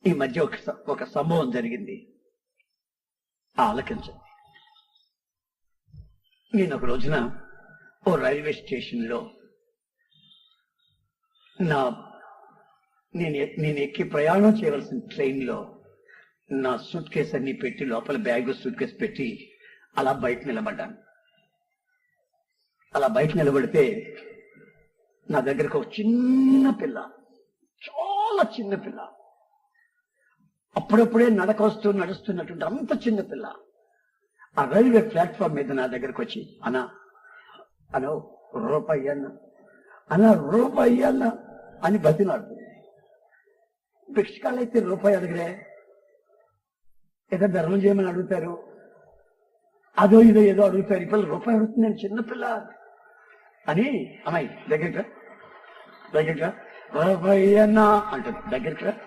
ఈ మధ్య ఒక సంభవం జరిగింది, ఆలకించండి. నేను ఒక రోజున ఓ రైల్వే స్టేషన్లో నేను ఎక్కి ప్రయాణం చేయవలసిన ట్రైన్లో నా సూట్ కేసు అన్ని పెట్టి, లోపల బ్యాగ్ సూట్ కేసు పెట్టి అలా బయట నిలబడ్డాను. అలా బయట నిలబడితే నా దగ్గరకు ఒక చిన్న పిల్ల, చాలా చిన్న పిల్ల, అప్పుడప్పుడే నడుస్తున్నటువంటి అంత చిన్న పిల్ల ఆ రైల్వే ప్లాట్ఫామ్ మీద నా దగ్గరకు వచ్చి, అనో రూపాయి అన్న అని బతిలాడుతుంది. భిక్షకాళ్ళు అయితే రూపాయి అడిగిరే, ఏదో ధర్మం చేయమని అడుగుతారు, అదో ఇదో ఏదో అడుగుతారు. ఈ పిల్ల రూపాయి అడుగుతుంది, నేను చిన్నపిల్ల అని. అమ్మాయి దగ్గరికి రూపాయి అన్న అంటుంది, దగ్గరికి